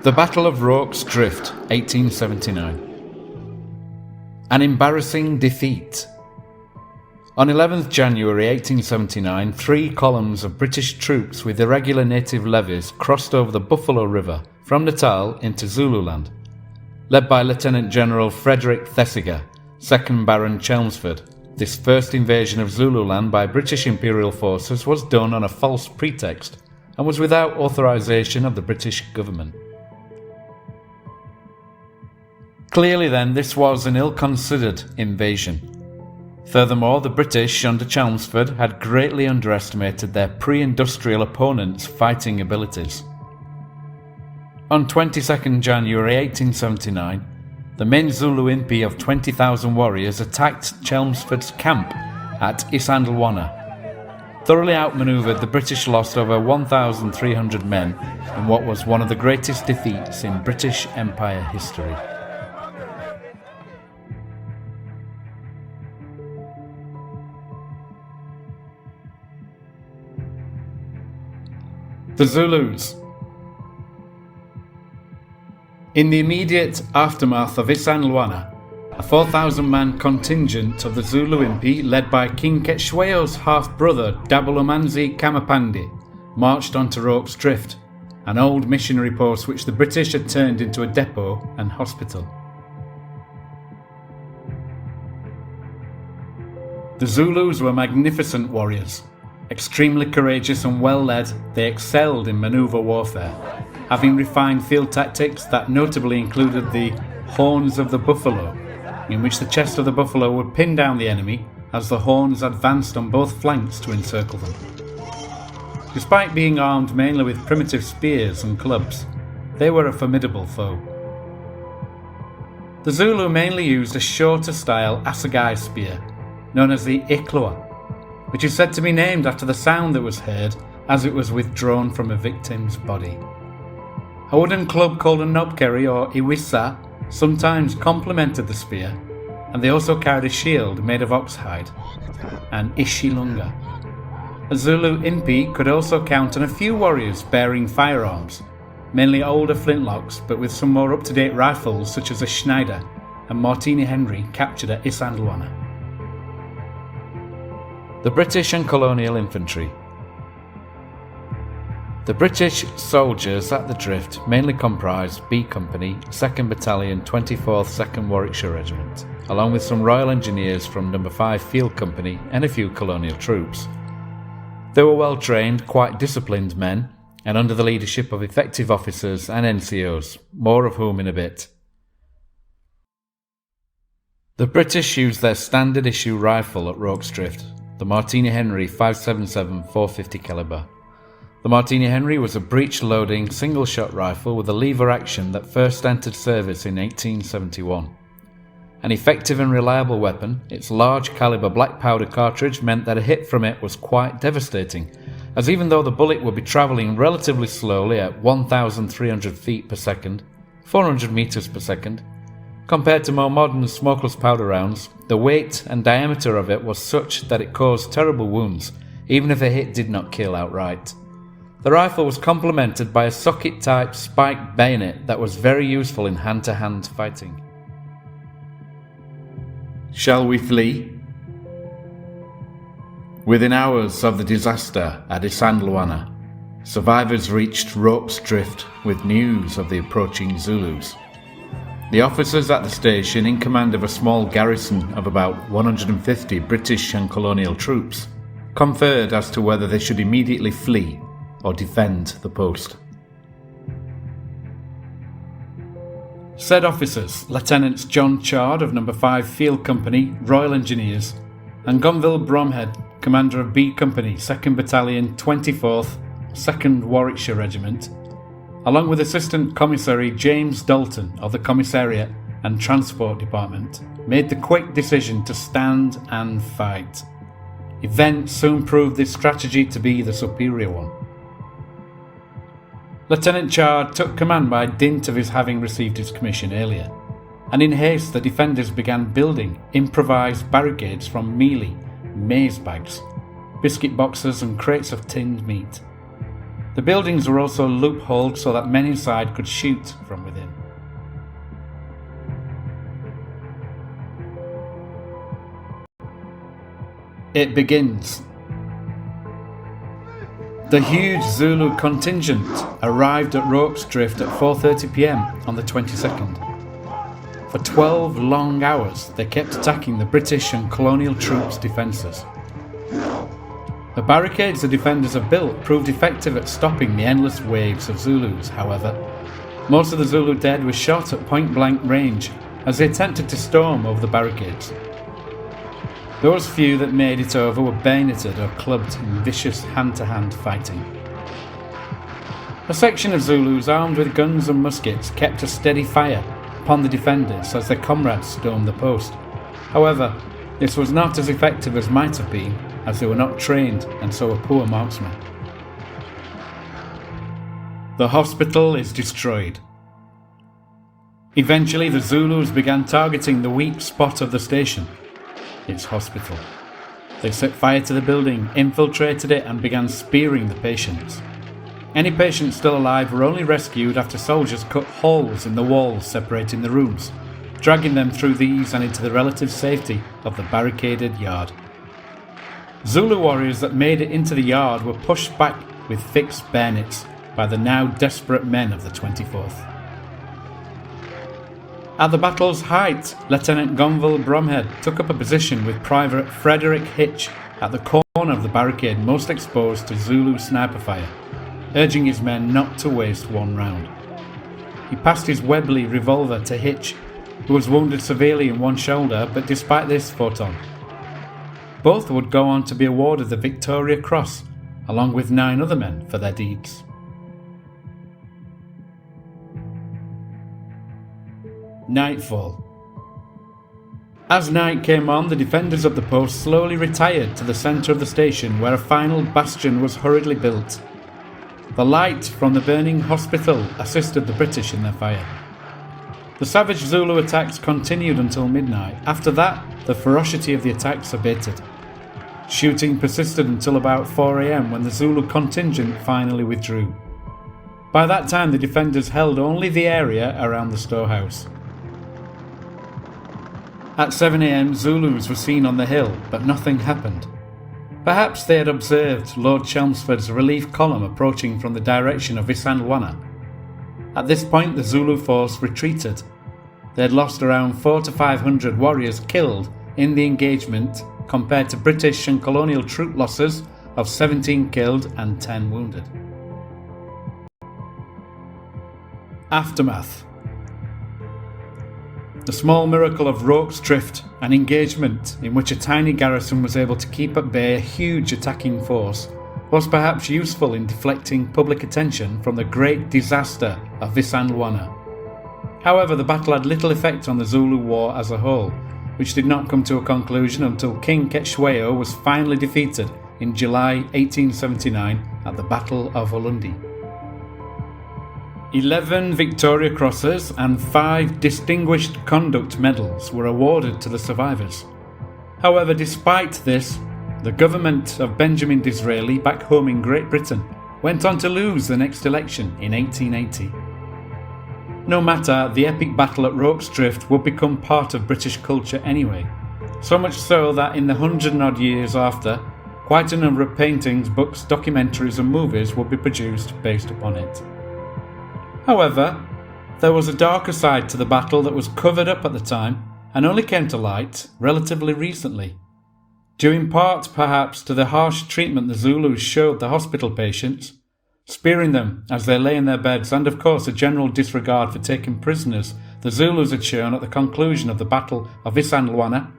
The Battle of Rorke's Drift, 1879. An embarrassing defeat. On 11th January 1879, 3 columns of British troops with irregular native levies crossed over the Buffalo River from Natal into Zululand, led by Lieutenant General Frederic Thesiger, 2nd Baron Chelmsford. This first invasion of Zululand by British Imperial forces was done on a false pretext and was without authorization of the British government. Clearly then, this was an ill-considered invasion. Furthermore, the British under Chelmsford had greatly underestimated their pre-industrial opponents' fighting abilities. On 22nd January 1879, the main Zulu impi of 20,000 warriors attacked Chelmsford's camp at Isandlwana. Thoroughly outmaneuvered, the British lost over 1,300 men in what was one of the greatest defeats in British Empire history. The Zulus. In the immediate aftermath of Isandlwana, a 4,000-man contingent of the Zulu impi, led by King Ketshwayo's half-brother Dabulomanzi Kamapandi, marched onto Rorke's Drift, an old missionary post which the British had turned into a depot and hospital. The Zulus were magnificent warriors. Extremely courageous and well-led, they excelled in manoeuvre warfare, having refined field tactics that notably included the horns of the buffalo, in which the chest of the buffalo would pin down the enemy as the horns advanced on both flanks to encircle them. Despite being armed mainly with primitive spears and clubs, they were a formidable foe. The Zulu mainly used a shorter style assegai spear, known as the iklua, which is said to be named after the sound that was heard as it was withdrawn from a victim's body. A wooden club called a knobkerry or iwisa sometimes complemented the spear, and they also carried a shield made of oxhide, an ishilunga. A Zulu impi could also count on a few warriors bearing firearms, mainly older flintlocks but with some more up-to-date rifles such as a Schneider and Martini Henry captured at Isandlwana. The British and Colonial Infantry. The British soldiers at the Drift mainly comprised B Company, 2nd Battalion, 24th 2nd Warwickshire Regiment, along with some Royal Engineers from No. 5 Field Company and a few Colonial troops. They were well trained, quite disciplined men, and under the leadership of effective officers and NCOs, more of whom in a bit. The British used their standard issue rifle at Rorke's Drift, the Martini Henry 577 450 caliber. The Martini Henry was a breech-loading single-shot rifle with a lever action that first entered service in 1871. An effective and reliable weapon, its large caliber black powder cartridge meant that a hit from it was quite devastating, as even though the bullet would be travelling relatively slowly at 1,300 feet per second, 400 meters per second, compared to more modern smokeless powder rounds, the weight and diameter of it was such that it caused terrible wounds, even if a hit did not kill outright. The rifle was complemented by a socket-type spiked bayonet that was very useful in hand-to-hand fighting. Shall we flee? Within hours of the disaster at Isandlwana, survivors reached Rorke's Drift with news of the approaching Zulus. The officers at the station, in command of a small garrison of about 150 British and Colonial troops, conferred as to whether they should immediately flee or defend the post. Said officers, Lieutenants John Chard of No. 5 Field Company, Royal Engineers, and Gonville Bromhead, commander of B Company, 2nd Battalion, 24th, 2nd Warwickshire Regiment, along with Assistant Commissary James Dalton of the Commissariat and Transport Department, made the quick decision to stand and fight. Events soon proved this strategy to be the superior one. Lieutenant Chard took command by dint of his having received his commission earlier, and in haste the defenders began building improvised barricades from mealie, maize bags, biscuit boxes and crates of tinned meat. The buildings were also loopholed so that men inside could shoot from within. It begins. The huge Zulu contingent arrived at RORKE'S Drift at 4:30 p.m. on the 22nd. For 12 long hours they kept attacking the British and Colonial troops' defences. The barricades the defenders had built proved effective at stopping the endless waves of Zulus, however. Most of the Zulu dead were shot at point-blank range as they attempted to storm over the barricades. Those few that made it over were bayoneted or clubbed in vicious hand-to-hand fighting. A section of Zulus armed with guns and muskets kept a steady fire upon the defenders as their comrades stormed the post. However, this was not as effective as might have been, as they were not trained and so were poor marksmen. The hospital is destroyed. Eventually the Zulus began targeting the weak spot of the station, its hospital. They set fire to the building, infiltrated it and began spearing the patients. Any patients still alive were only rescued after soldiers cut holes in the walls separating the rooms, dragging them through these and into the relative safety of the barricaded yard. Zulu warriors that made it into the yard were pushed back with fixed bayonets by the now desperate men of the 24th. At the battle's height, Lieutenant General Bromhead took up a position with Private Frederic Hitch at the corner of the barricade most exposed to Zulu sniper fire, urging his men not to waste one round. He passed his Webley revolver to Hitch, who was wounded severely in one shoulder but despite this fought on. Both would go on to be awarded the Victoria Cross, along with 9 other men for their deeds. Nightfall. As night came on, the defenders of the post slowly retired to the centre of the station where a final bastion was hurriedly built. The light from the burning hospital assisted the British in their fire. The savage Zulu attacks continued until midnight. After that, the ferocity of the attacks abated. Shooting persisted until about 4 a.m. when the Zulu contingent finally withdrew. By that time, the defenders held only the area around the storehouse. At 7 a.m, Zulus were seen on the hill, but nothing happened. Perhaps they had observed Lord Chelmsford's relief column approaching from the direction of Isandlwana. At this point, the Zulu force retreated. They had lost around 400 to 500 warriors killed in the engagement, compared to British and Colonial troop losses of 17 killed and 10 wounded. Aftermath. The small miracle of RORKE'S Drift, an engagement in which a tiny garrison was able to keep at bay a huge attacking force, was perhaps useful in deflecting public attention from the great disaster of Isandlwana. However, the battle had little effect on the Zulu War as a whole, which did not come to a conclusion until King Cetshwayo was finally defeated in July 1879 at the Battle of Ulundi. 11 Victoria Crosses and 5 Distinguished Conduct Medals were awarded to the survivors. However, despite this, the government of Benjamin Disraeli back home in Great Britain went on to lose the next election in 1880. No matter, the epic battle at RORKE'S Drift would become part of British culture anyway, so much so that in the 100-odd years after, quite a number of paintings, books, documentaries and movies would be produced based upon it. However, there was a darker side to the battle that was covered up at the time and only came to light relatively recently, due in part perhaps to the harsh treatment the Zulus showed the hospital patients, spearing them as they lay in their beds, and of course a general disregard for taking prisoners the Zulus had shown at the conclusion of the Battle of Isandlwana.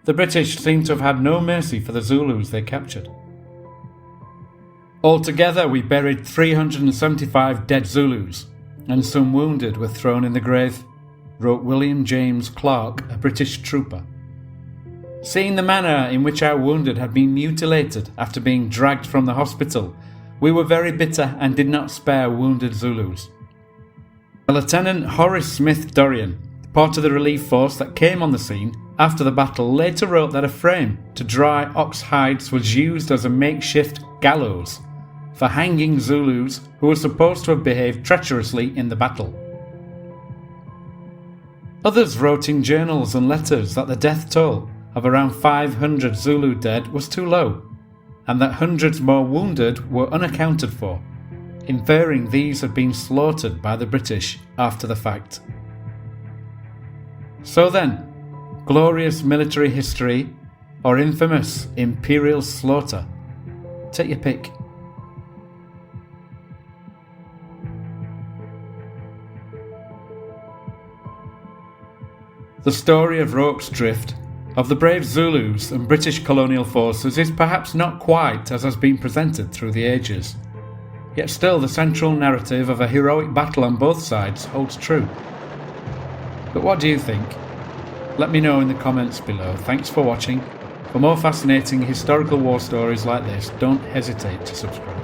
The British seemed to have had no mercy for the Zulus they captured. Altogether, we buried 375 dead Zulus, and some wounded were thrown in the grave, wrote William James Clark, a British trooper. Seeing the manner in which our wounded had been mutilated after being dragged from the hospital, we were very bitter and did not spare wounded Zulus. Lieutenant Horace Smith Dorrien, part of the relief force that came on the scene after the battle, later wrote that a frame to dry ox hides was used as a makeshift gallows for hanging Zulus who were supposed to have behaved treacherously in the battle. Others wrote in journals and letters that the death toll of around 500 Zulu dead was too low, and that hundreds more wounded were unaccounted for, inferring these had been slaughtered by the British after the fact. So then, glorious military history or infamous imperial slaughter? Take your pick. The story of Rorke's Drift, of the brave Zulus and British colonial forces, is perhaps not quite as has been presented through the ages. Yet still the central narrative of a heroic battle on both sides holds true. But what do you think? Let me know in the comments below. Thanks for watching. For more fascinating historical war stories like this, don't hesitate to subscribe.